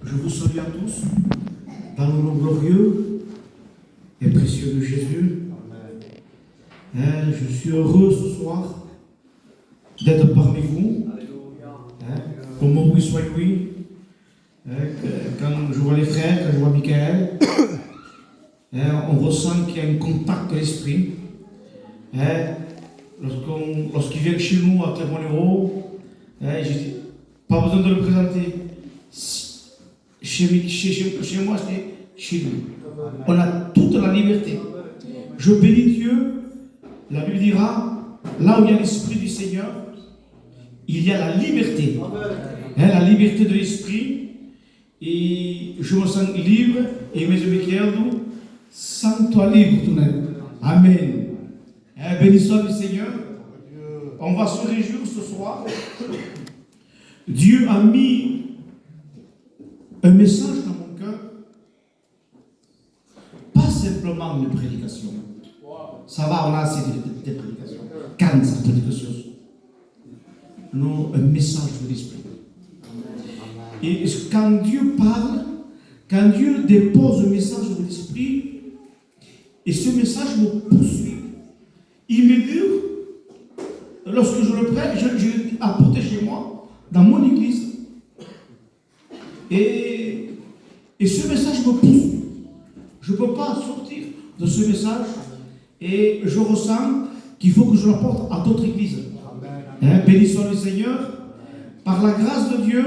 Je vous salue à tous, dans le nom glorieux et précieux de Jésus. Je suis heureux ce soir d'être parmi vous. Au moment où soit Louis, quand je vois les frères, quand je vois Michael, on ressent qu'il y a un contact de l'esprit. Lorsqu'il vient chez nous à Clermont-Lérault, pas besoin de le présenter. Chez moi, c'est chez nous. On a toute la liberté. Je bénis Dieu. La Bible dira, là où il y a l'Esprit du Seigneur, il y a la liberté. La liberté de l'Esprit. Et je me sens libre. Et mes amis, sens-toi libre tout-même. Amen. Bénissons le Seigneur. On va se réjouir ce soir. Dieu a mis un message dans mon cœur. Pas simplement une prédication. Ça va, on a assez de prédications. Quand cette prédication? Non, un message de l'Esprit. Et quand Dieu parle, quand Dieu dépose un message de l'Esprit, et ce message me poursuit, il me dit, lorsque je le prête, je apporte chez moi, dans mon église, et ce message me poursuit. Je ne peux pas sortir de ce message, et je ressens qu'il faut que je l'apporte à d'autres églises. Bénissons le Seigneur. Par la grâce de Dieu,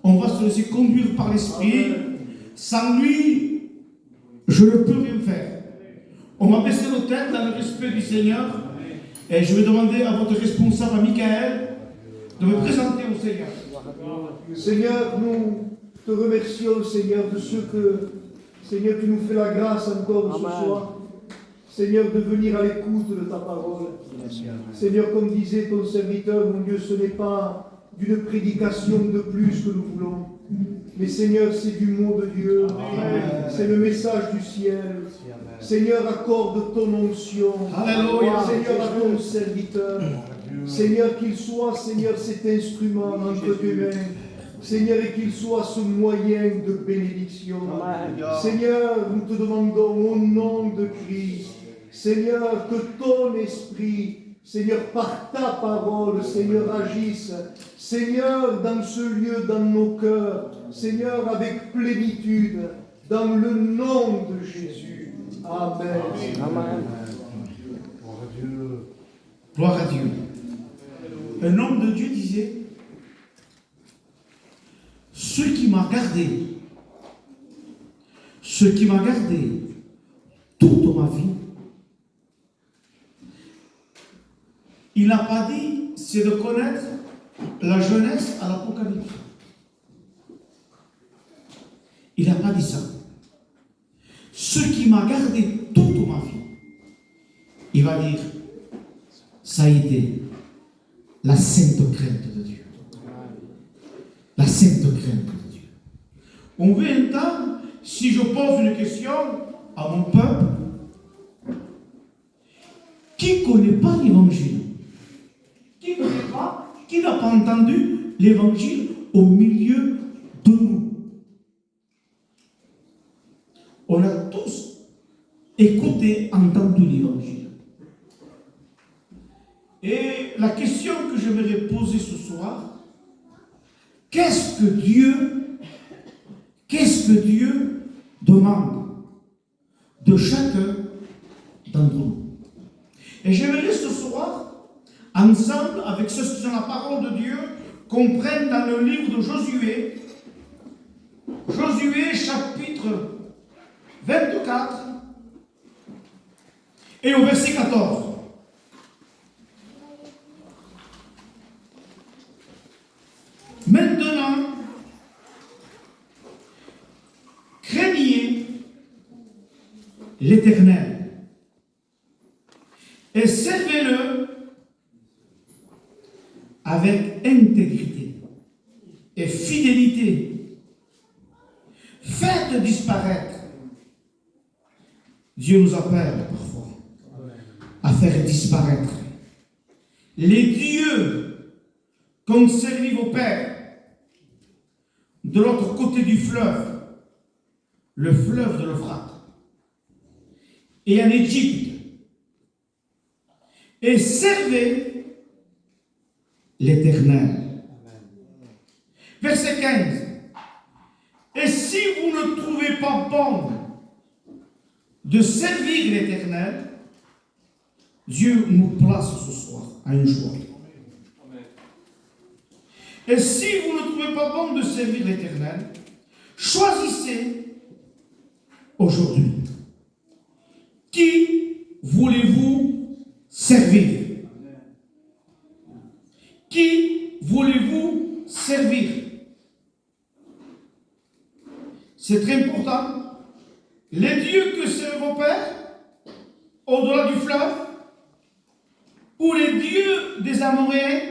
on va se laisser conduire par l'Esprit. Sans lui, je ne peux rien faire. On va baisser nos têtes dans le respect du Seigneur. Et je vais demander à votre responsable, à Michael, de me présenter au Seigneur. Seigneur, nous te remercions, Seigneur, de ce que, Seigneur, tu nous fais la grâce encore ce soir. Seigneur, de venir à l'écoute de ta parole. Seigneur, comme disait ton serviteur, mon Dieu, ce n'est pas d'une prédication de plus que nous voulons. Mais Seigneur, c'est du mot de Dieu. C'est le message du ciel. Seigneur, accorde ton onction. Seigneur, à ton serviteur. Seigneur, qu'il soit, Seigneur, cet instrument entre tes mains. Seigneur, et qu'il soit ce moyen de bénédiction. Seigneur, nous te demandons au nom de Christ, Seigneur, que ton esprit, Seigneur, par ta parole, Seigneur, agisse. Seigneur, dans ce lieu, dans nos cœurs, Seigneur, avec plénitude, dans le nom de Jésus. Amen. Amen. Gloire à Dieu. Un homme de Dieu disait, ce qui m'a gardé toute ma vie, il n'a pas dit, c'est de connaître la jeunesse à l'Apocalypse. Il n'a pas dit ça. Ce qui m'a gardé toute ma vie, il va dire, ça a été la sainte crainte de Dieu. La sainte crainte de Dieu. On veut un temps, si je pose une question à mon peuple, qui ne connaît pas l'évangile? Qui ne connaît pas, qui n'a pas entendu l'évangile au milieu de nous? On a tous écouté, entendu l'évangile. Et la question que j'aimerais poser ce soir, qu'est-ce que Dieu demande de chacun d'entre nous? Et j'aimerais ce soir, ensemble, avec ceux qui sont la parole de Dieu, qu'on prenne dans le livre de Josué, chapitre 24, et au verset 14. Maintenant, craignez l'Éternel et servez-le avec intégrité et fidélité. Faites disparaître. Dieu nous appelle parfois à faire disparaître les dieux qu'ont servi vos pères de l'autre côté du fleuve, le fleuve de l'Euphrate, et en Égypte, et servez l'Éternel. Verset 15. Et si vous ne trouvez pas bon de servir l'Éternel, Dieu nous place ce soir à une joie. Et si vous ne trouvez pas bon de servir l'Éternel, choisissez aujourd'hui. Qui voulez-vous servir? Qui voulez-vous servir? C'est très important. Les dieux que servent vos pères, au-delà du fleuve, ou les dieux des Amoréens,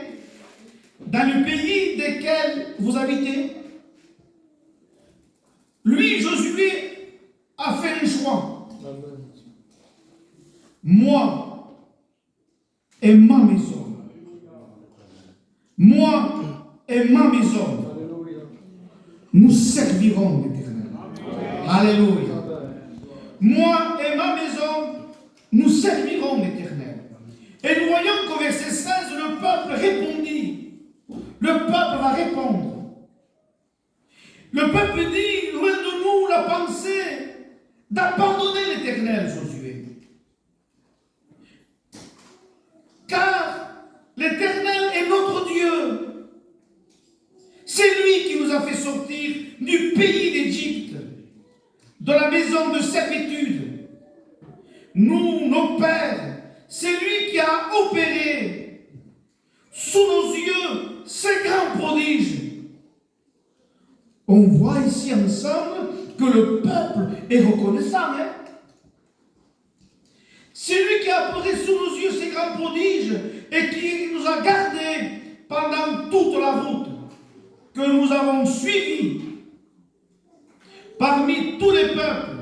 dans le pays desquels vous habitez. Lui, Josué, a fait un choix. Moi et ma maison. Moi et ma maison. Nous servirons l'Éternel. Alléluia. Moi et ma maison, nous servirons l'Éternel. Et nous voyons qu'au verset 16, le peuple répondit. Le peuple va répondre. Le peuple dit, loin de nous la pensée d'abandonner l'Éternel, Josué. Car l'Éternel est notre Dieu. C'est lui qui nous a fait sortir du pays d'Égypte, de la maison de servitude. Nous, nos pères, c'est lui qui a opéré sous nos yeux ces grands prodiges. On voit ici ensemble que le peuple est reconnaissant. C'est lui qui a opéré sous nos yeux ces grands prodiges et qui nous a gardés pendant toute la route que nous avons suivie parmi tous les peuples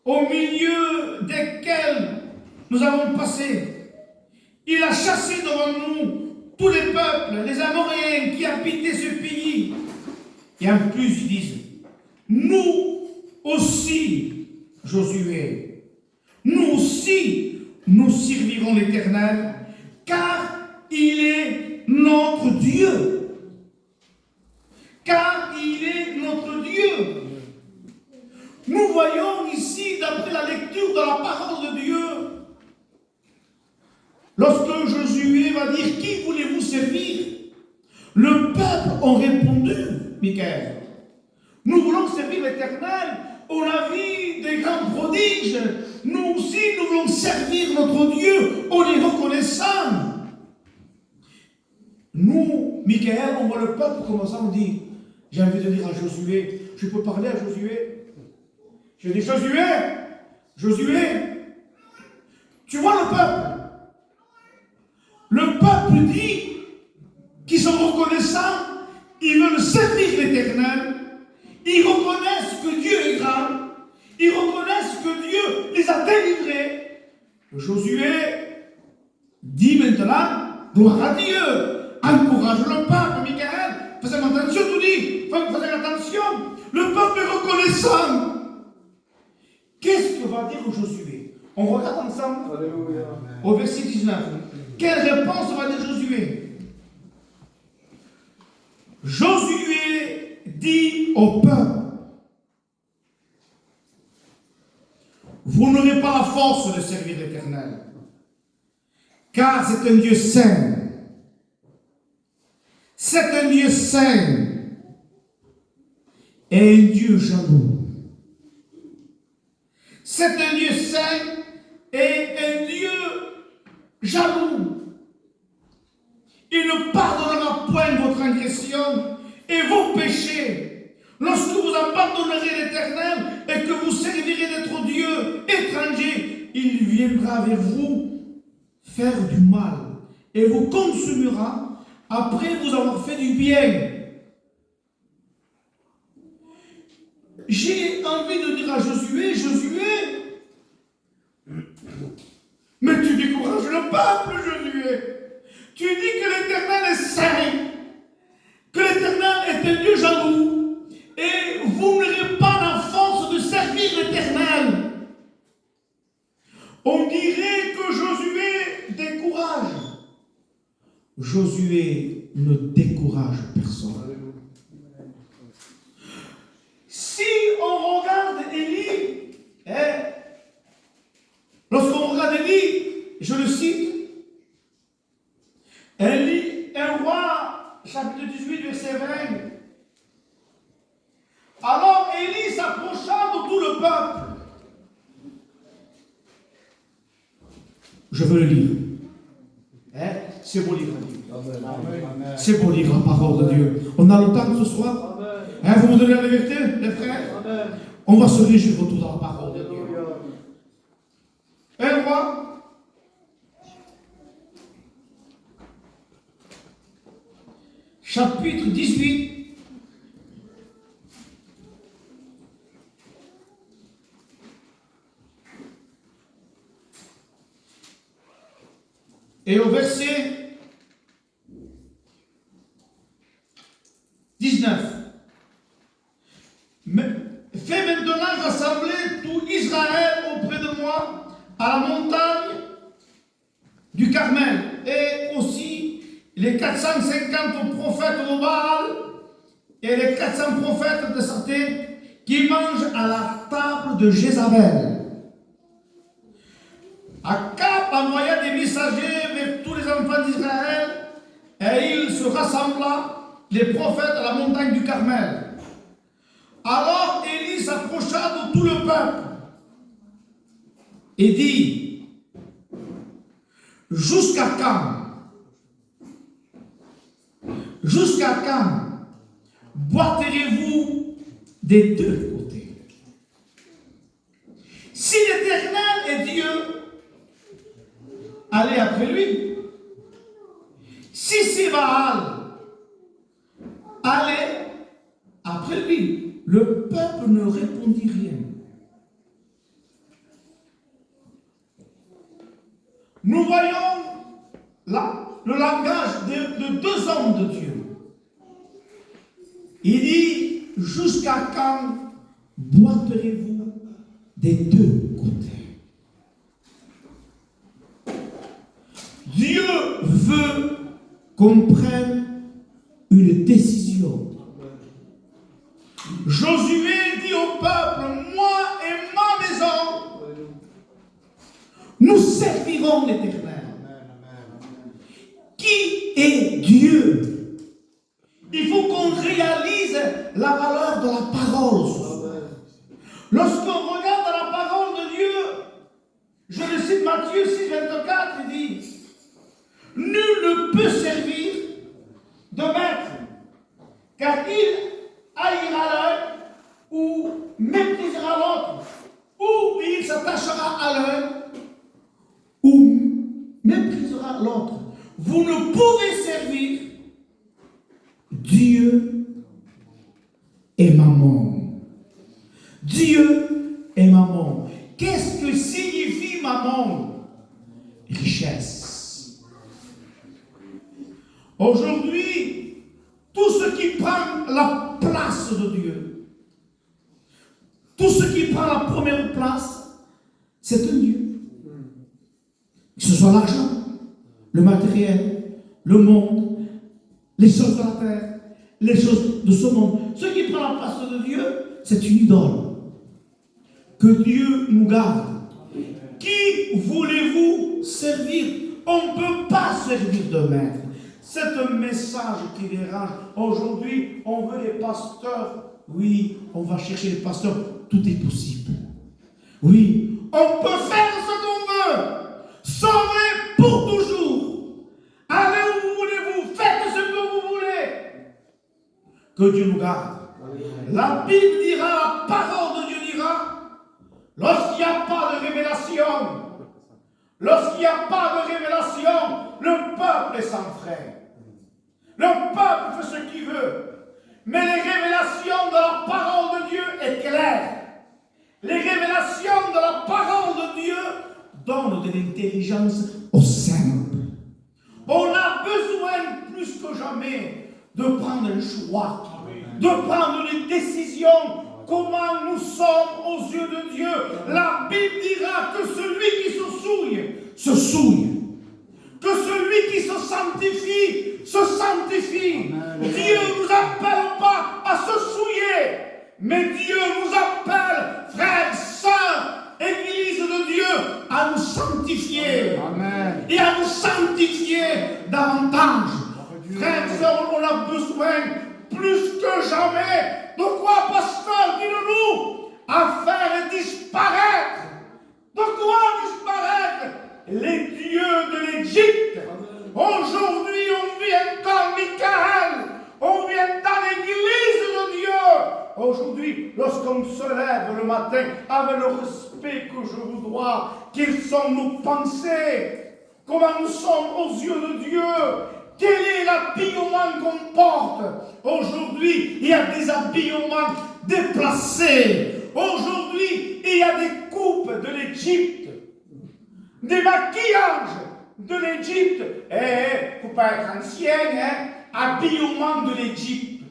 au milieu desquels nous avons passé. Il a chassé devant nous tous les peuples, les Amoréens qui habitaient ce pays. Et en plus, ils disent, nous aussi, Josué, nous aussi, nous servirons l'Éternel, car il est notre Dieu. Car il est notre Dieu. Nous voyons ici, d'après la lecture de la parole de Dieu, lorsque Josué va dire, qui voulez-vous servir? Le peuple a répondu, Michael, nous voulons servir l'Éternel, on a vu des grands prodiges, nous aussi nous voulons servir notre Dieu, on est reconnaissant. Nous, Michael, on voit le peuple commencer, on dit, j'ai envie de dire à Josué, je peux parler à Josué? Je dis, Josué, tu vois le peuple? Le peuple dit qu'ils sont reconnaissants, ils veulent servir l'Éternel, ils reconnaissent que Dieu est grand, ils reconnaissent que Dieu les a délivrés. Josué dit maintenant, gloire à Dieu, encourage le peuple, Michael, faites attention, tout dit, faites attention, le peuple est reconnaissant. Qu'est-ce que va dire Josué? On regarde ensemble. Alléluia. Au verset 19. Quelle réponse va dire Josué? Josué dit au peuple, vous n'aurez pas la force de servir l'Éternel, car c'est un Dieu saint. C'est un Dieu saint et un Dieu jaloux. C'est un Dieu saint et un Dieu jaloux. Il ne pardonnera point vos transgressions et vos péchés. Lorsque vous abandonnerez l'Éternel et que vous servirez d'être Dieu étranger, il viendra vers vous faire du mal et vous consumera après vous avoir fait du bien. J'ai envie de dire à Josué, mais tu décourages le peuple, Josué. Tu dis que l'Éternel est saint, que l'Éternel est un Dieu jaloux. Josué ne décourage personne. Si on regarde Élie, lorsqu'on regarde Élie, je le cite, Élie, un roi, chapitre 18, verset 20. Alors Élie s'approcha de tout le peuple. Je veux le lire. C'est beau livre. C'est beau livre, la parole de Dieu. On a le temps ce soir. Vous me donnez la vérité, les frères? Amen. On va se réjouir autour de la parole de Dieu. Un roi, chapitre 18, et au verset 19. Fais maintenant rassembler tout Israël auprès de moi à la montagne du Carmel, et aussi les 450 prophètes de Baal et les 400 prophètes de Sarté qui mangent à la table de Jézabel. Akab envoya des messagers vers tous les enfants d'Israël, et il se rassembla, les prophètes, à la montagne du Carmel. Alors Élie s'approcha de tout le peuple et dit: Jusqu'à quand boiterez-vous des deux côtés? Si l'Éternel est Dieu, allez après lui. Si c'est Baal, allez après lui. Le peuple ne répondit rien. Nous voyons là le langage de deux hommes de Dieu. Il dit: jusqu'à quand boiterez-vous des deux côtés? Dieu veut qu'on prenne une décision. Josué dit au peuple: moi et ma maison, nous servirons l'Éternel. Qui est Dieu? Il faut qu'on réalise la valeur de la parole. Lorsqu'on regarde la parole de Dieu, je le cite, Matthieu 6, 24, il dit: nul ne peut servir de maître, car il haïra l'un ou méprisera l'autre, ou il s'attachera à l'un ou méprisera l'autre. Vous ne pouvez servir Dieu et maman. Dieu et maman. Qu'est-ce que signifie maman? Richesse. Aujourd'hui, tout ce qui prend la place de Dieu, tout ce qui prend la première place, c'est un Dieu. Que ce soit l'argent, le matériel, le monde, les choses de la terre, les choses de ce monde. Ce qui prend la place de Dieu, c'est une idole. Que Dieu nous garde. Qui voulez-vous servir? On ne peut pas servir de maître. C'est un message qui dérange. Aujourd'hui, on veut les pasteurs. Oui, on va chercher les pasteurs. Tout est possible. Oui, on peut faire ce qu'on veut. Sauver pour toujours. Allez où vous voulez-vous. Faites ce que vous voulez. Que Dieu nous garde. La Bible dira, la parole de Dieu dira, lorsqu'il n'y a pas de révélation, le peuple est sans frein. Le peuple fait ce qu'il veut. Mais les révélations de la parole de Dieu est claire. Les révélations de la parole de Dieu donnent de l'intelligence aux simples. On a besoin plus que jamais de prendre un choix, de prendre une décision. Comment nous sommes aux yeux de Dieu? La Bible dira que celui qui se souille, que celui qui se se sanctifie, se sanctifie. Dieu ne nous appelle pas à se souiller, mais Dieu nous appelle, frères, sœurs, Église de Dieu, à nous sanctifier. Amen. Et à nous sanctifier davantage. Frères et sœurs, on a besoin plus que jamais de quoi, pasteur, dites-nous, à faire disparaître. De quoi disparaître? Les dieux de l'Égypte. Aujourd'hui, on vient dans Michael, on vient dans l'église de Dieu. Aujourd'hui, lorsqu'on se lève le matin, avec le respect que je vous dois, quelles sont nos pensées? Comment nous sommes aux yeux de Dieu? Quel est l'habillement qu'on porte? Aujourd'hui, il y a des habillements déplacés. Aujourd'hui, il y a des coupes de l'Égypte, des maquillages de l'Égypte. Il ne faut pas être ancienne, hein? Habillement de l'Égypte.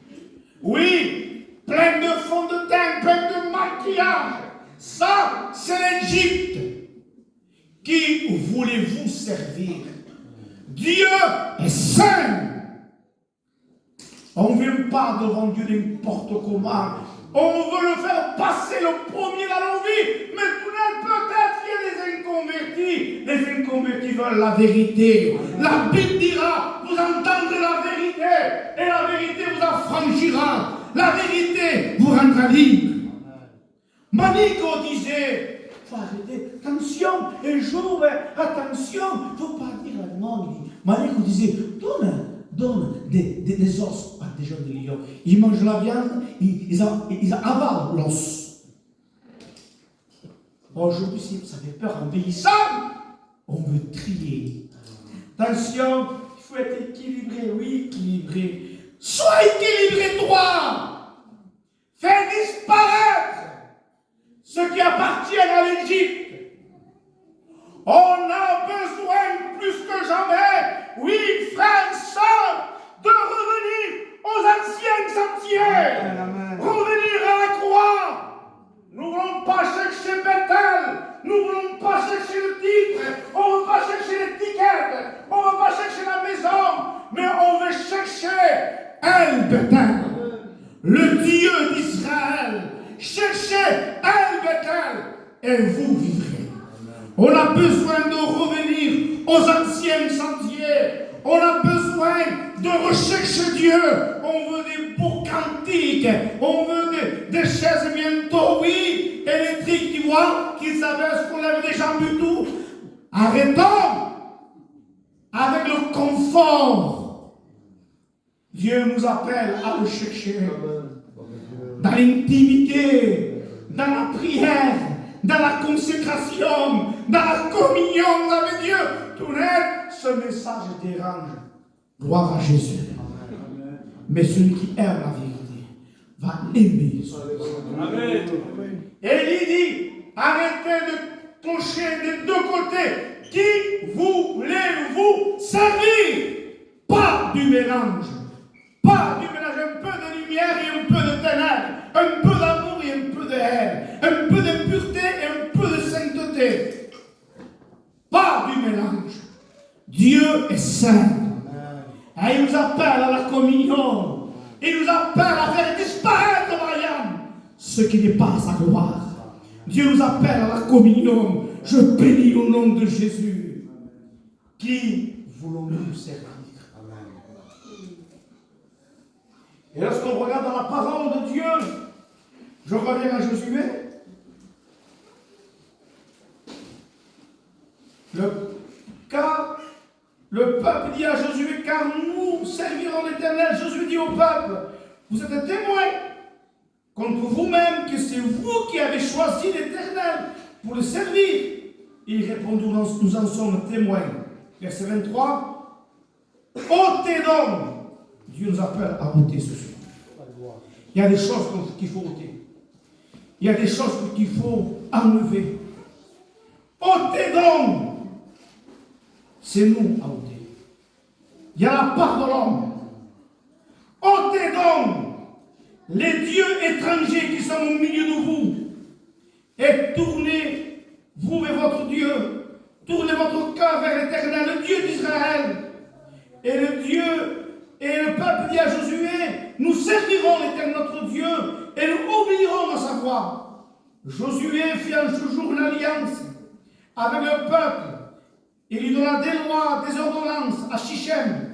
Oui, plein de fond de teint, plein de maquillage. Ça, c'est l'Égypte. Qui voulez-vous servir? Dieu est saint. On ne vient pas devant Dieu n'importe comment. On veut le faire passer le premier dans nos vies. Mais peut-être qu'il y a des inconvertis. Les inconvertis veulent la vérité. La Bible dira, vous entendrez la vérité. Et la vérité vous affranchira. La vérité vous rendra libre. Manico disait, il faut arrêter, attention, un jour, attention, il ne faut pas dire la demande. Manico disait, donne des os à des jeunes de lions. Ils mangent la viande, ils avalent l'os. Aujourd'hui, si ça fait peur en vieillissant, on veut trier. Attention, il faut être équilibré, oui, équilibré. Sois équilibré, toi. Fais disparaître ce qui appartient à l'Égypte. On a besoin plus que jamais, oui, frères et sœurs, de revenir aux anciens sentiers. Amen. Revenir à la croix. Nous ne voulons pas chercher Bethel. Nous ne voulons pas chercher le titre. On ne veut pas chercher l'étiquette. On ne veut pas chercher la maison. Mais on veut chercher El Bethel, le Dieu d'Israël. Cherchez El Bethel et vous vivrez. On a besoin de revenir aux anciens sentiers. On a besoin de rechercher Dieu. On veut des beaux cantiques. On veut des chaises bientôt, oui, électriques, tu vois, qui s'abaissent pour lever des jambes du tout. Arrêtons avec le confort. Dieu nous appelle à le chercher dans l'intimité, dans la prière, dans la consécration, dans la communion avec Dieu. Tout net, ce message dérange. Gloire à Jésus. Amen. Mais celui qui aime la vérité va aimer. Amen. Et il dit, arrêtez de toucher des deux côtés. Qui voulez-vous servir? Pas du mélange. Pas du mélange. Un peu de lumière et un peu de ténèbres. Un peu d'amour et un peu de haine. Un peu de pureté et un peu de sainteté. Pas du mélange. Dieu est saint. Et il nous appelle à la communion. Il nous appelle à faire disparaître, Marianne, ce qui n'est pas sa gloire. Dieu nous appelle à la communion. Je bénis au nom de Jésus. Qui voulons-nous servir? Et lorsqu'on regarde dans la parole de Dieu, je reviens à Josué. Le peuple dit à Josué, car nous servirons l'Éternel. Josué dit au peuple, vous êtes témoins contre vous-même que c'est vous qui avez choisi l'Éternel pour le servir. Il répond, nous en sommes témoins. Verset 23, ôtez donc. Dieu nous appelle à ôter ce soir. Il y a des choses qu'il faut ôter. Il y a des choses qu'il faut enlever. Ôtez donc. C'est nous à ôter. Il y a la part de l'homme. Ôtez donc les dieux étrangers qui sont au milieu de vous et tournez, vous et votre Dieu, tournez votre cœur vers l'Éternel, le Dieu d'Israël, nous servirons l'Éternel notre Dieu et nous obéirons à sa voix. Josué fit un jour une alliance avec le peuple. Il lui donna des lois, des ordonnances à Shichem.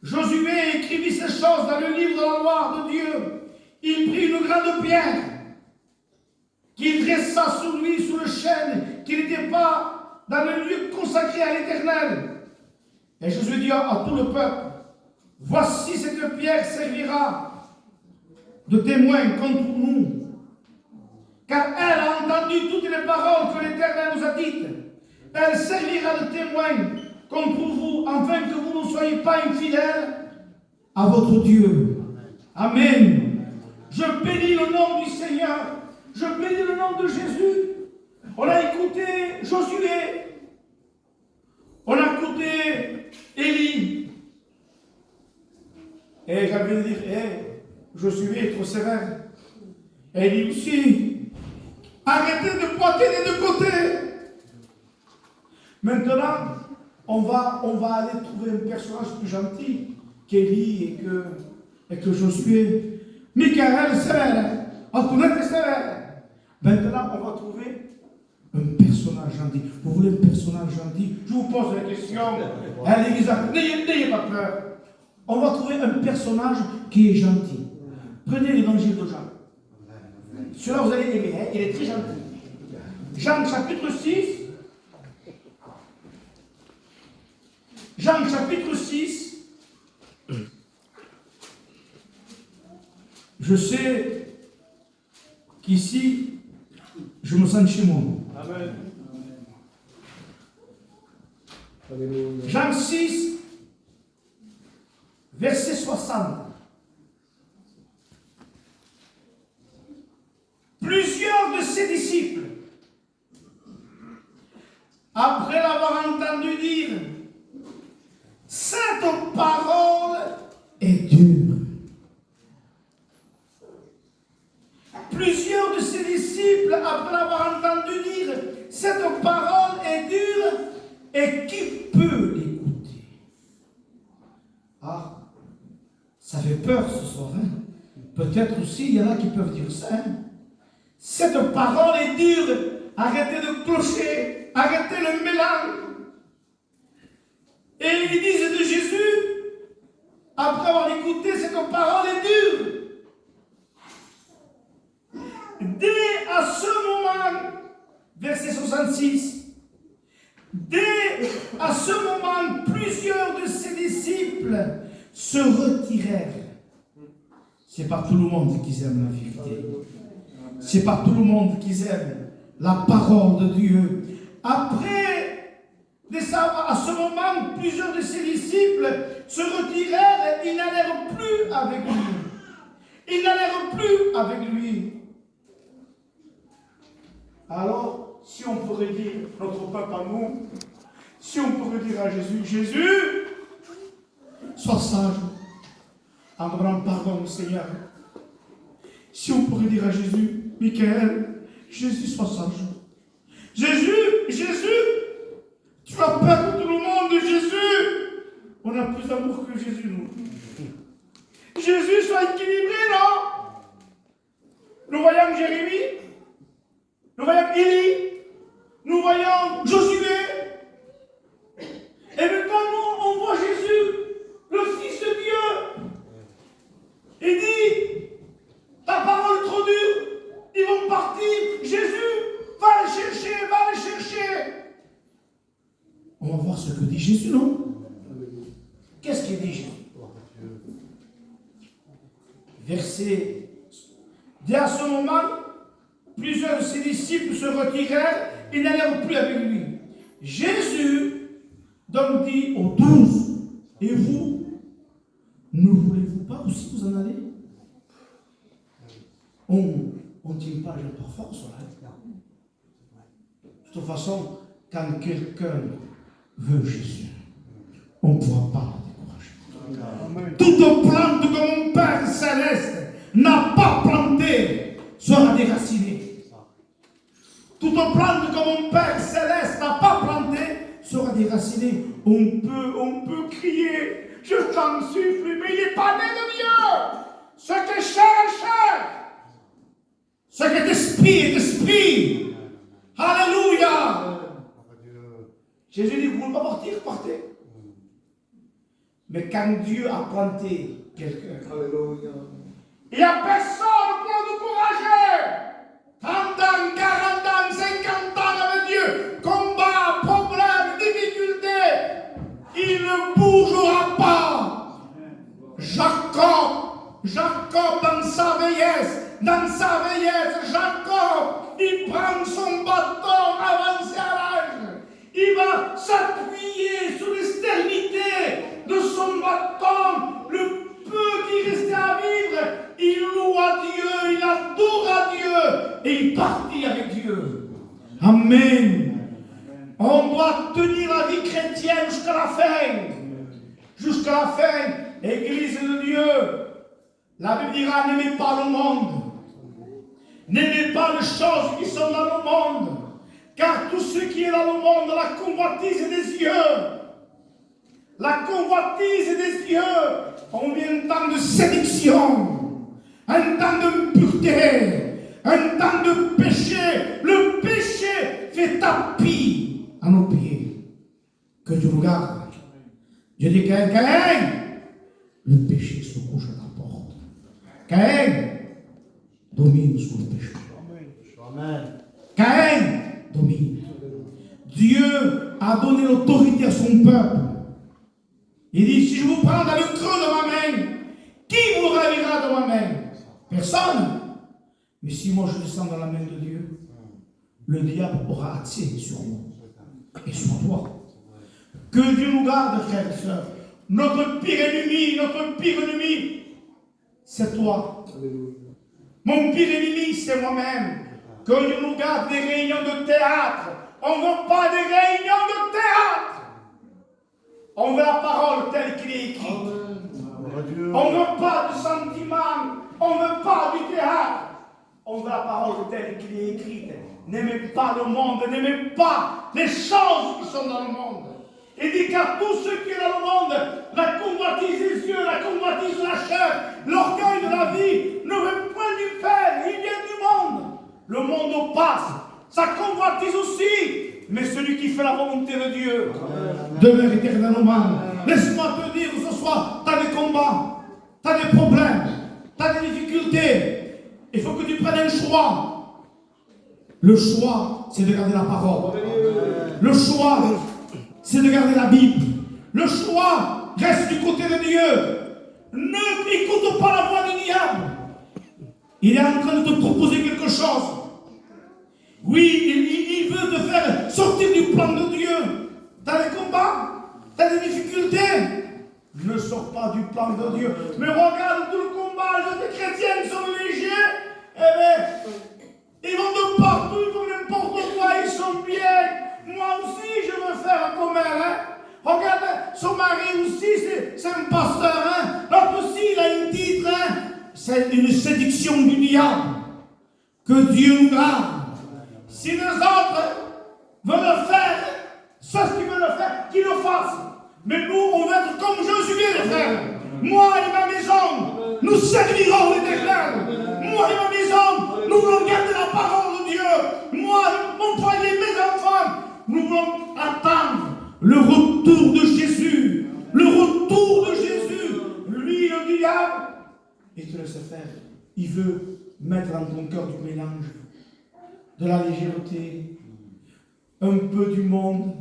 Josué écrivit ces choses dans le livre de la loi de Dieu. Il prit une grande pierre qu'il dressa sur lui, sous le chêne, qui n'était pas dans le lieu consacré à l'Éternel. Et Josué dit à tout le peuple, voici cette pierre servira de témoin contre nous, car elle a entendu toutes les paroles que l'Éternel nous a dites. Elle servira de témoin contre vous, afin que vous ne soyez pas infidèles à votre Dieu. Amen. Je bénis le nom du Seigneur. Je bénis le nom de Jésus. On a écouté Josué. On a écouté Élie. Et j'avais dit, Josué est trop sévère. Élie aussi. Arrêtez de pointer des deux côtés. Maintenant, on va aller trouver un personnage plus gentil qu'Élie et que Josué. Michael, c'est sévère. Antoinette est sévère. Maintenant, on va trouver un personnage gentil. Vous voulez un personnage gentil? Je vous pose la question. N'ayez pas peur. On va trouver un personnage qui est gentil. Prenez l'évangile de Jean. Celui-là, vous allez aimer. Il est très gentil. Jean chapitre 6. Jean chapitre 6. Je sais qu'ici, je me sens chez moi. Amen. Jean 6, verset 60. Plusieurs de ses disciples, après l'avoir entendu dire, cette parole est dure. Plusieurs de ses disciples, après l'avoir entendu dire, cette parole est dure, et qui peut l'écouter? Ah, ça fait peur ce soir. Hein? Peut-être aussi, il y en a qui peuvent dire ça. Hein? Cette parole est dure. Arrêtez de clocher. Arrêtez le mélange. Et ils disent de Jésus, après avoir écouté, cette parole est dure. Dès à ce moment, verset 66, dès à ce moment, plusieurs de ses disciples se retirèrent. C'est pas tout le monde qui aime la vérité. C'est pas tout le monde qui aime la parole de Dieu. Après, à ce moment, plusieurs de ses disciples se retirèrent et ils n'allèrent plus avec lui. Ils n'allèrent plus avec lui. Alors, si on pourrait dire, notre peuple à nous, si on pourrait dire à Jésus, Jésus, sois sage, en demandant pardon au Seigneur. Si on pourrait dire à Jésus, Michael, Jésus, sois sage. Jésus, tu as peur de tout le monde, Jésus. On a plus d'amour que Jésus, nous. Jésus, sois équilibré, non? Nous voyons Jérémie. Nous voyons Élie, nous voyons Josué, et maintenant nous, on voit Jésus, le Fils de Dieu. Il dit, ta parole est trop dure, ils vont partir, Jésus, va les chercher. On va voir ce que dit Jésus, non? Qu'est-ce qu'il dit Jésus? Verset, dès à ce moment, plusieurs de ses disciples se retirèrent et n'allèrent plus avec lui. Jésus donc dit aux 12, et vous, ne voulez-vous pas aussi vous en aller? On ne tient pas les gens par force. Hein? De toute façon, quand quelqu'un veut Jésus, on ne pourra pas le décourager. Toute plante que mon Père Céleste n'a pas plantée sera déracinée. Toute plante que mon Père Céleste n'a pas plantée sera déracinée. On peut crier, je t'en supplie, mais il n'est pas né de Dieu. Ce qui est chair est chair. Ce qui est esprit est esprit. Alléluia. Jésus dit, vous ne voulez pas partir, partez. Mais quand Dieu a planté quelqu'un, Alléluia. il n'y a personne pour nous encourager. 30 ans, 40 ans, 50 ans avec Dieu, combat, problème, difficulté, il ne bougera pas. Jacob dans sa vieillesse, Jacob, il prend son bâton avancé à l'âge. Il va s'appuyer sur l'extrémité de son bâton, le peu qui restait à vivre. Il loue à Dieu, il adore à Dieu et il partit avec Dieu. Amen. On doit tenir la vie chrétienne jusqu'à la fin. Jusqu'à la fin. Église de Dieu. La Bible dira, n'aimez pas le monde. N'aimez pas les choses qui sont dans le monde. Car tout ce qui est dans le monde, la convoitise des yeux. La convoitise des yeux. On vit un temps de séduction. Un temps d'impureté. Un temps de péché. Le péché fait tapis à nos pieds. Que Dieu nous garde. Dieu dit, Caïn, le péché se couche à ta porte. Caïn domine sur le péché. Amen. Caïn domine. Dieu a donné l'autorité à son peuple. Il dit, si je vous prends dans le creux de ma main, qui vous ravira de ma main? Personne. Mais si moi je descends dans la main de Dieu, le diable aura accès sur moi et sur toi. Que Dieu nous garde, frères et sœurs. Notre pire ennemi, c'est toi. Mon pire ennemi, c'est moi-même. Que Dieu nous garde des réunions de théâtre. On ne veut pas des réunions de théâtre. On veut la parole telle qu'il est écrit. On ne veut pas de sentiments. On ne veut pas du théâtre. On veut la parole telle qu'il est écrite. N'aimez pas le monde. N'aimez pas les choses qui sont dans le monde. Il dit qu'à tout ce qui est dans le monde, la convoitise des yeux, la convoitise de la chair, l'orgueil de la vie ne veut point du Père, il vient du monde. Le monde passe, sa convoitise aussi, mais celui qui fait la volonté de Dieu demeure éternellement. Laisse-moi te dire ce soir, tu as des combats, tu as des problèmes, tu as des difficultés. Il faut que tu prennes un choix. Le choix, c'est de garder la parole. Le choix, c'est de garder la Bible. Le choix reste du côté de Dieu. Ne écoute pas la voix du diable. Il est en train de te proposer quelque chose. Oui, il veut te faire sortir du plan de Dieu. Tu as des combats, tu as des difficultés. Ne sors pas du plan de Dieu. Mais regarde tout le combat. Les autres chrétiens qui sont légers. Eh bien, ils vont de partout, ils font n'importe quoi, ils sont bien. Moi aussi, je veux faire comme elle. Hein? Regarde, son mari aussi, c'est un pasteur. Hein? L'autre aussi, il a un titre. Hein? C'est une séduction du diable. Que Dieu nous garde. Si les autres veulent faire ce qu'ils veulent faire, qu'ils le fassent. Mais nous, on va être comme Josué le faire. Moi et ma maison, nous servirons l'Éternel. Moi et ma maison, nous voulons garder la parole de Dieu. Moi, mon foyer, mes enfants, nous voulons attendre le retour de Jésus. Le retour de Jésus. Lui, le diable, il te laisse faire. Il veut mettre dans ton cœur du mélange, de la légèreté, un peu du monde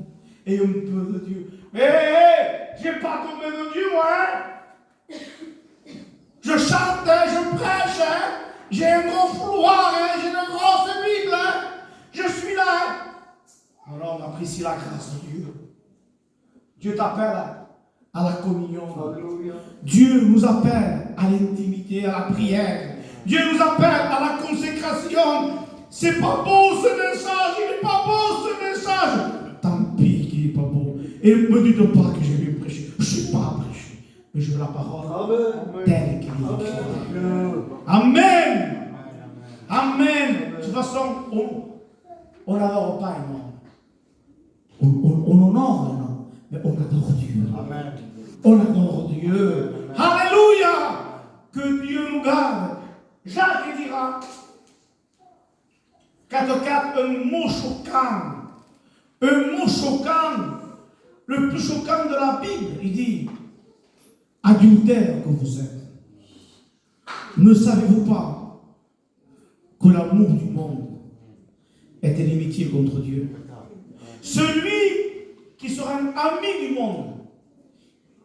et un peu de Dieu. J'ai pas tombé de Dieu, moi. Hein? Je chante, hein, je prêche, hein? J'ai un gros fouloir, hein? J'ai une grosse Bible. Hein? Je suis là. Hein? Alors on apprécie la grâce de Dieu. Dieu t'appelle à la communion. Alléluia. Dieu nous appelle à l'intimité, à la prière. Dieu nous appelle à la consécration. C'est pas beau ce message, il n'est pas beau ce message. Tant pis qu'il n'est pas beau. Et ne me dites pas que j'ai bien prêché. Je ne suis pas prêché. Mais je veux la parole telle qu'elle est. Amen. Amen. De toute façon, on n'adore pas un homme. On honore un homme, mais on adore Dieu. Amen. On adore Dieu. Amen. Alléluia. Que Dieu nous garde. Jacques dira, 4, un mot choquant. Un mot choquant. Le plus choquant de la Bible. Il dit, adultère que vous êtes. Ne savez-vous pas que l'amour du monde est inimitié contre Dieu? Celui qui sera un ami du monde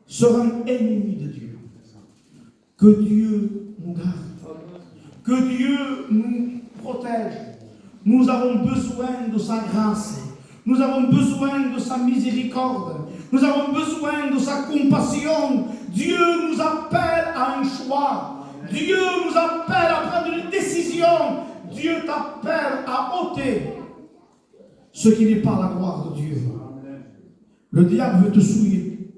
sera un ennemi de Dieu. Que Dieu nous garde. Que Dieu nous protège. Nous avons besoin de sa grâce. Nous avons besoin de sa miséricorde. Nous avons besoin de sa compassion. Dieu nous appelle à un choix. Dieu nous appelle à prendre une décision. Dieu t'appelle à ôter ce qui n'est pas la gloire de Dieu. Le diable veut te souiller.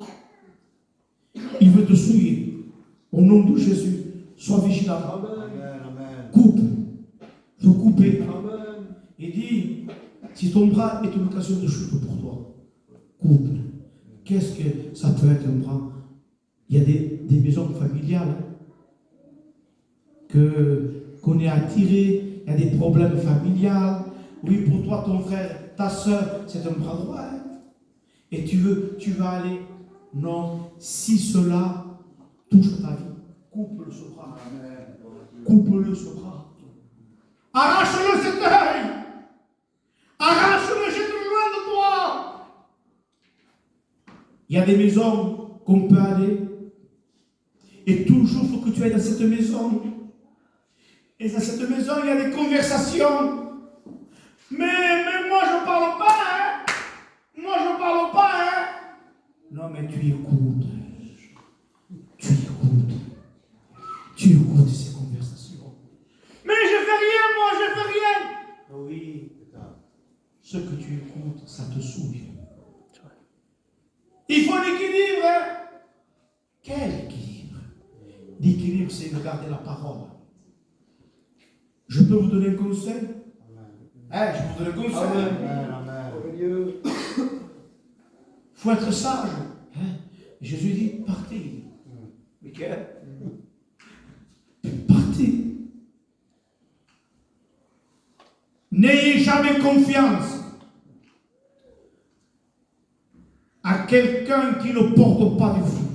Il veut te souiller. Au nom de Jésus, sois vigilant. Coupe. Il faut couper. Il dit, si ton bras est une occasion de chute pour toi, coupe. Qu'est-ce que ça peut être un bras? Il y a des maisons familiales qu'on est attiré, il y a des problèmes familiales. Oui, pour toi, ton frère, ta soeur, c'est un bras droit. Hein? Et tu vas aller. Non, si cela touche ta vie, coupe-le ce bras. Coupe-le ce bras. Arrache-le cet œil. Arrache-le, jette-le loin de toi. Il y a des maisons qu'on peut aller. Et toujours, il faut que tu ailles dans cette maison. Et dans cette maison, il y a des conversations. Mais moi, je ne parle pas. Hein? Moi, je ne parle pas. Hein? Non, mais tu écoutes. Tu écoutes. Tu écoutes ces conversations. Mais je ne fais rien, moi, je ne fais rien. Oui. Ce que tu écoutes, ça te souille. Il faut l'équilibre. Hein? Quel équilibre? L'équilibre, c'est de garder la parole. Je peux vous donner un conseil? Je vous donne un conseil. Il faut être sage. Hein? Jésus dit, partez. Michael, partez. N'ayez jamais confiance à quelqu'un qui ne porte pas de fruit.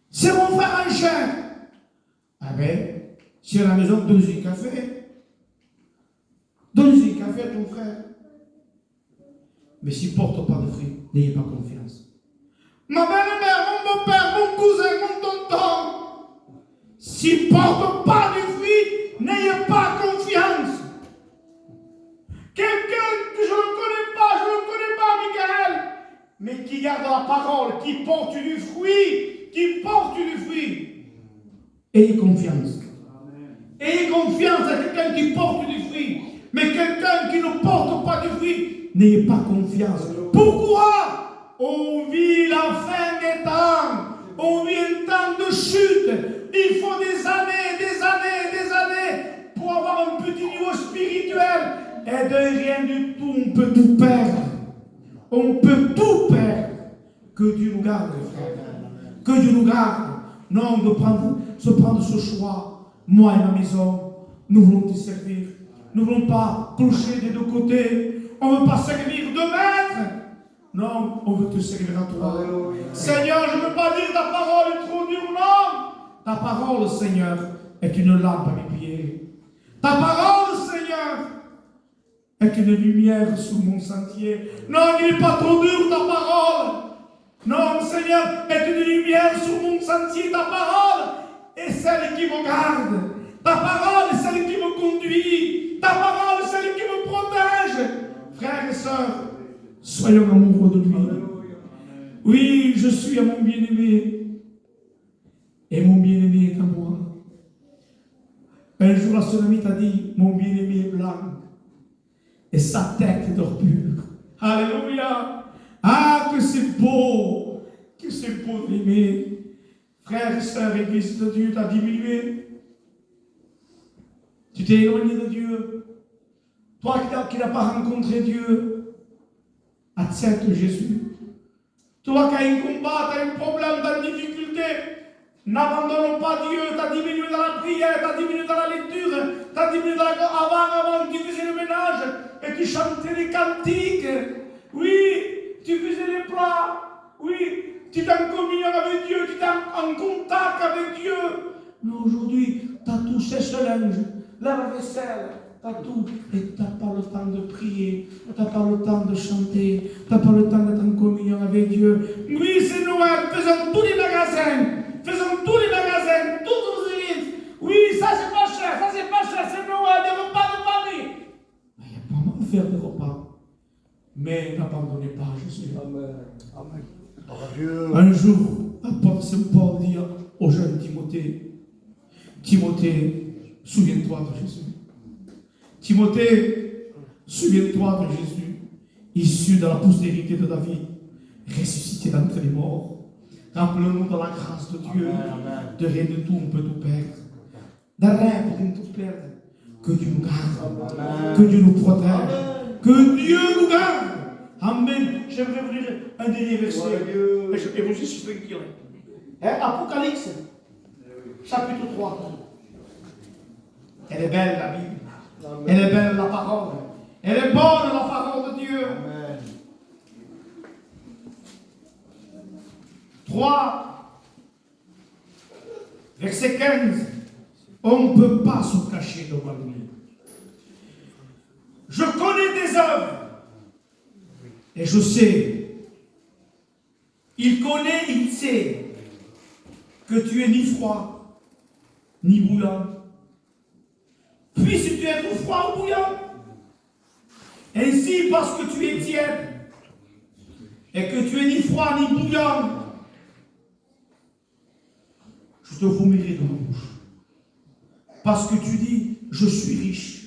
C'est mon frère en chair. Ah ben, si à la maison, donne-lui un café. Donne-lui un café à ton frère. Mais s'il ne porte pas de fruit, n'ayez pas confiance. Ma belle-mère, mon beau-père, mon cousin, mon tonton, s'il ne porte pas de fruit, n'ayez pas confiance. Quelqu'un que je ne connais pas, Michael, mais qui garde la parole, qui porte du fruit, ayez confiance. Ayez confiance à quelqu'un qui porte du fruit. Mais quelqu'un qui ne porte pas de fruit, n'ayez pas confiance. Pourquoi? On vit la fin des temps. On vit un temps de chute. Il faut des années pour avoir un petit niveau spirituel. Et de rien du tout, on peut tout perdre. On peut tout perdre. Que Dieu nous garde, frère. Que Dieu nous garde. Non, de se prendre ce choix. Moi et ma maison, nous voulons te servir. Nous ne voulons pas clocher des deux côtés. On ne veut pas servir de maître. Non, on veut te servir à toi. Alléluia. Seigneur, je ne veux pas dire ta parole est trop dure, non. Ta parole, Seigneur, est une lampe à mes pieds. Ta parole, Seigneur, est une lumière sur mon sentier. Non, il n'est pas trop dur, ta parole. Non, Seigneur, est une lumière sur mon sentier. Ta parole est celle qui me garde. Ta parole est celle qui me conduit. Ta parole est celle qui me protège. Frères et sœurs, soyons amoureux de lui. Oui, je suis à mon bien-aimé. Et mon bien-aimé est à moi. Un jour, la tsunamite a dit, mon bien-aimé est blanc. Et sa tête est d'or pur. Alléluia. Ah, que c'est beau. Que c'est beau d'aimer. Frères et sœurs, Église de Dieu, t'as diminué. Tu t'es éloigné de Dieu. Toi qui n'as pas rencontré Dieu, accepte Jésus. Toi qui as un combat, tu as un problème, tu as une difficulté, N'abandonnons pas Dieu. T'as diminué dans la prière, t'as diminué dans la lecture, t'as diminué dans la... Avant, tu faisais le ménage et tu chantais les cantiques. Oui, tu faisais les plats. Oui, tu étais en communion avec Dieu, tu étais en contact avec Dieu. Mais aujourd'hui, t'as tout sèche le linge, la vaisselle, t'as tout. Et t'as pas le temps de prier, t'as pas le temps de chanter, t'as pas le temps d'être en communion avec Dieu. Oui, c'est Noël, faisons tous les magasins. Faisons tous les magasins, toutes nos élites. Oui, ça c'est pas cher, c'est Noël, des repas de famille. Il n'y a pas mal à faire des repas. Mais n'abandonnez pas Jésus. Amen. Amen. Un jour, l'apôtre Saint Paul dit au jeune Timothée, Timothée, souviens-toi de Jésus. Timothée, souviens-toi de Jésus, issu de la postérité de David, ressuscité d'entre les morts. Rappelons-nous de la grâce de Dieu, de rien de tout, on peut tout perdre. De rien, on peut tout perdre. Que Dieu nous garde, que Dieu nous protège, que Dieu nous garde. Amen. J'aimerais vous lire un dernier verset. Et vous y suis tranquille. Apocalypse, chapitre 3. Elle est belle la Bible. Elle est belle la parole. Elle est bonne la parole de Dieu. Amen. 3, verset 15. On ne peut pas se cacher devant lui. Je connais tes œuvres. Et je sais. Il connaît, il sait que tu es ni froid, ni bouillant. Puis si tu es tout froid ou bouillant, ainsi parce que tu es tiède, et que tu es ni froid ni bouillant, je te vomirai dans la bouche. Parce que tu dis, je suis riche.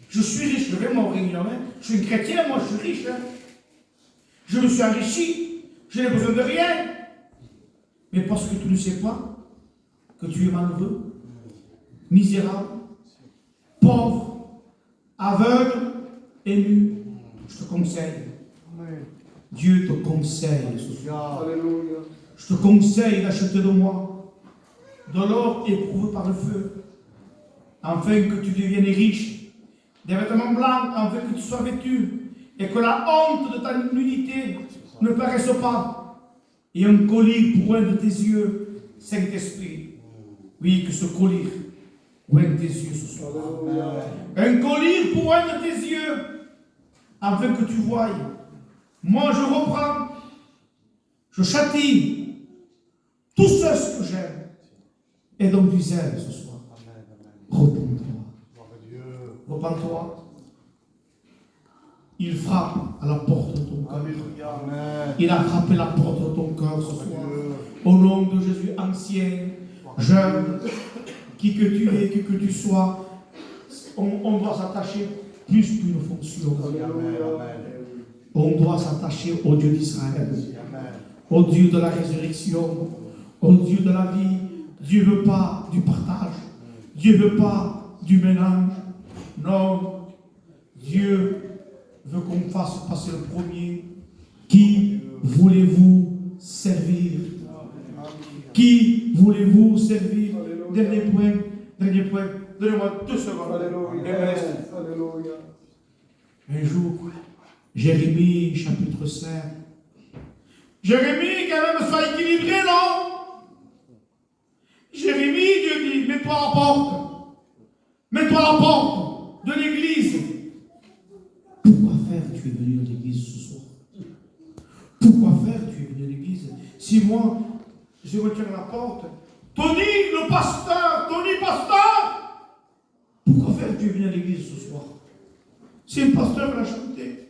Je suis riche, je vais m'en réunion. Hein. Je suis une chrétienne, moi je suis riche. Hein. Je me suis enrichi, je n'ai besoin de rien. Mais parce que tu ne sais pas que tu es malheureux, misérable, pauvre, aveugle et nu, je te conseille. Dieu te conseille ce soir. Alléluia. Je te conseille d'acheter de moi de l'or éprouvé par le feu, afin que tu deviennes riche, des vêtements blancs, afin que tu sois vêtu, et que la honte de ta nudité ne paraisse pas, et un collier pour un de tes yeux, Saint-Esprit. Oui, que ce collier oigne tes yeux ce soir. Un collier pour un de tes yeux, afin que tu voies. Moi, je reprends, je châtie tous ceux que j'aime. Et donc du zèle ce soir. Repends-toi. Repends-toi. Il frappe à la porte de ton cœur. Il a frappé la porte de ton cœur ce soir. Au nom de Jésus, ancien, jeune, qui que tu es, qui que tu sois, on doit s'attacher plus qu'une fonction. On doit s'attacher au Dieu d'Israël, au Dieu de la résurrection, au Dieu de la vie. Dieu ne veut pas du partage. Dieu ne veut pas du mélange. Non. Dieu veut qu'on fasse passer le premier. Qui voulez-vous servir? Qui voulez-vous servir? Dernier point. Donnez-moi 2 secondes. Alléluia. Un jour, Jérémie, chapitre 5. Jérémie, quand même, soit équilibré, non? Jérémie, Dieu dit, mets-toi à la porte. Mets-toi à la porte de l'église. Pourquoi faire tu es venu à l'église ce soir? Pourquoi faire tu es venu à l'église? Si moi, je retiens la porte, Tony, le pasteur, Tony, pasteur, pourquoi faire tu es venu à l'église ce soir? C'est le pasteur qui l'a chanté.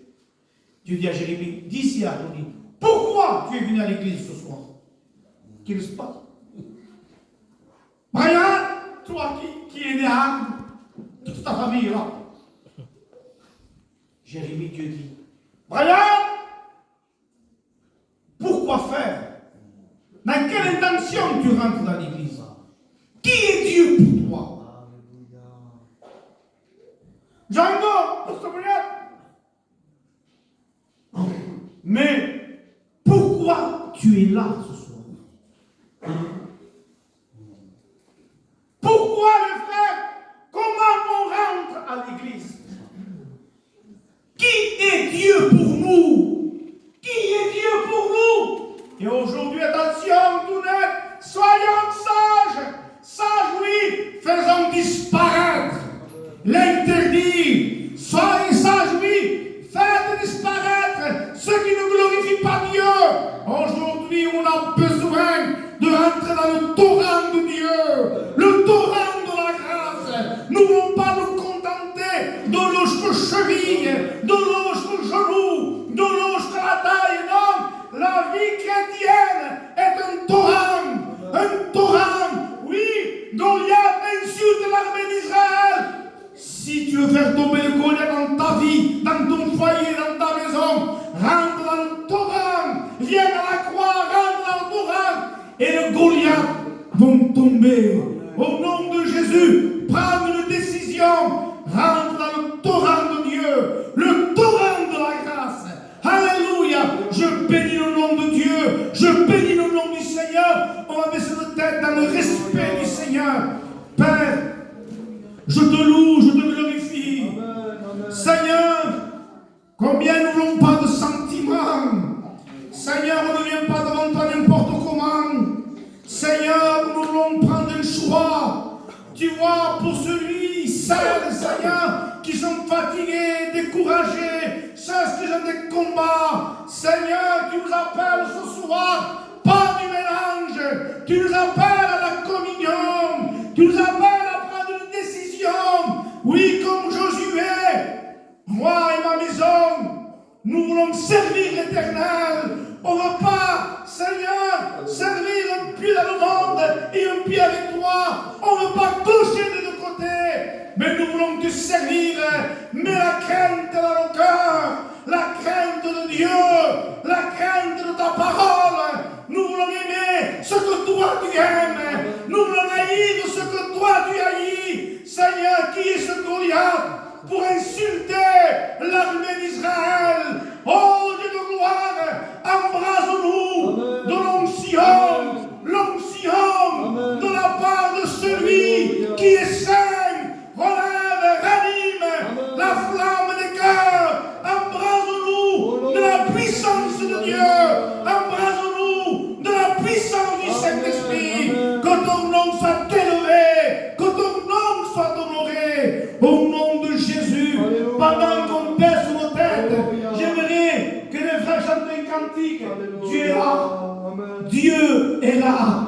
Dieu dit à Jérémie, dis ici à Tony, pourquoi tu es venu à l'église ce soir? Qu'est-ce qui se passe? Brian, toi qui es né à Anne, toute ta famille est là. Jérémie, Dieu dit, Brian, pourquoi faire? Dans quelle intention tu rentres dans l'église? Qui est Dieu pour toi? Django, mais pourquoi tu es là ce soir? à l'église. Qui est Dieu pour nous? Qui est Dieu pour nous? Et aujourd'hui, attention, tout net, soyons sages. Sages, oui, faisons disparaître l'interdit. Soyez sages, oui, faites disparaître ce qui ne glorifie pas Dieu. Aujourd'hui, on a besoin de rentrer dans le torrent de Dieu, le torrent de la grâce. Nous ne voulons pas nous contenter de l'eau jusqu'aux chevilles, de l'eau jusqu'aux genoux, de l'eau jusqu'à la taille. Non, la vie chrétienne est un torrent, oui. Goliath insulte l'armée d'Israël. Si tu veux faire tomber le Goliath dans ta vie, dans ton foyer, dans ta maison, rentre dans le torrent, viens à la croix, rentre dans le torrent, et le Goliath vont tomber. Au nom de Jésus, prends une décision, rentre dans le torrent de Dieu, le torrent de la grâce. Alléluia, je bénis le nom de Dieu, je bénis le nom du Seigneur. On va baisser notre tête dans le respect du Seigneur. Père, je te loue, je te glorifie. Seigneur, combien nous n'avons pas de sentiments. Seigneur, on ne vient pas devant toi n'importe comment. Seigneur, nous voulons prendre un choix. Tu vois, pour celui, celles, Seigneur, qui sont fatigués, découragés, ceux qui ont des combats. Seigneur, tu nous appelles ce soir, pas du mélange. Tu nous appelles à la communion. Tu nous appelles à prendre une décision. Oui, comme Josué, moi et ma maison, nous voulons servir l'Éternel. On ne veut pas, Seigneur, servir un pied dans le monde et un pied avec toi. On ne veut pas toucher de deux côtés. Mais nous voulons te servir. Mais la crainte dans nos cœurs, la crainte de Dieu, la crainte de ta parole. Nous voulons aimer ce que toi tu aimes. Nous voulons haïr ce que toi tu haïs. Seigneur, qui est ce Goliath pour insulter l'armée d'Israël? Oh Dieu de gloire, embrase-nous de l'onction de la part de celui qui est saint. Relève, ranime la flamme des cœurs. Embrase-nous de la puissance de Dieu. Embrase-nous de la puissance du Saint-Esprit. Que ton nom soit élevé, que ton nom soit honoré. Au nom de Jésus, pendant qu'on baisse nos têtes, j'aimerais que les frères chantent un cantique. Dieu est là. Dieu est là.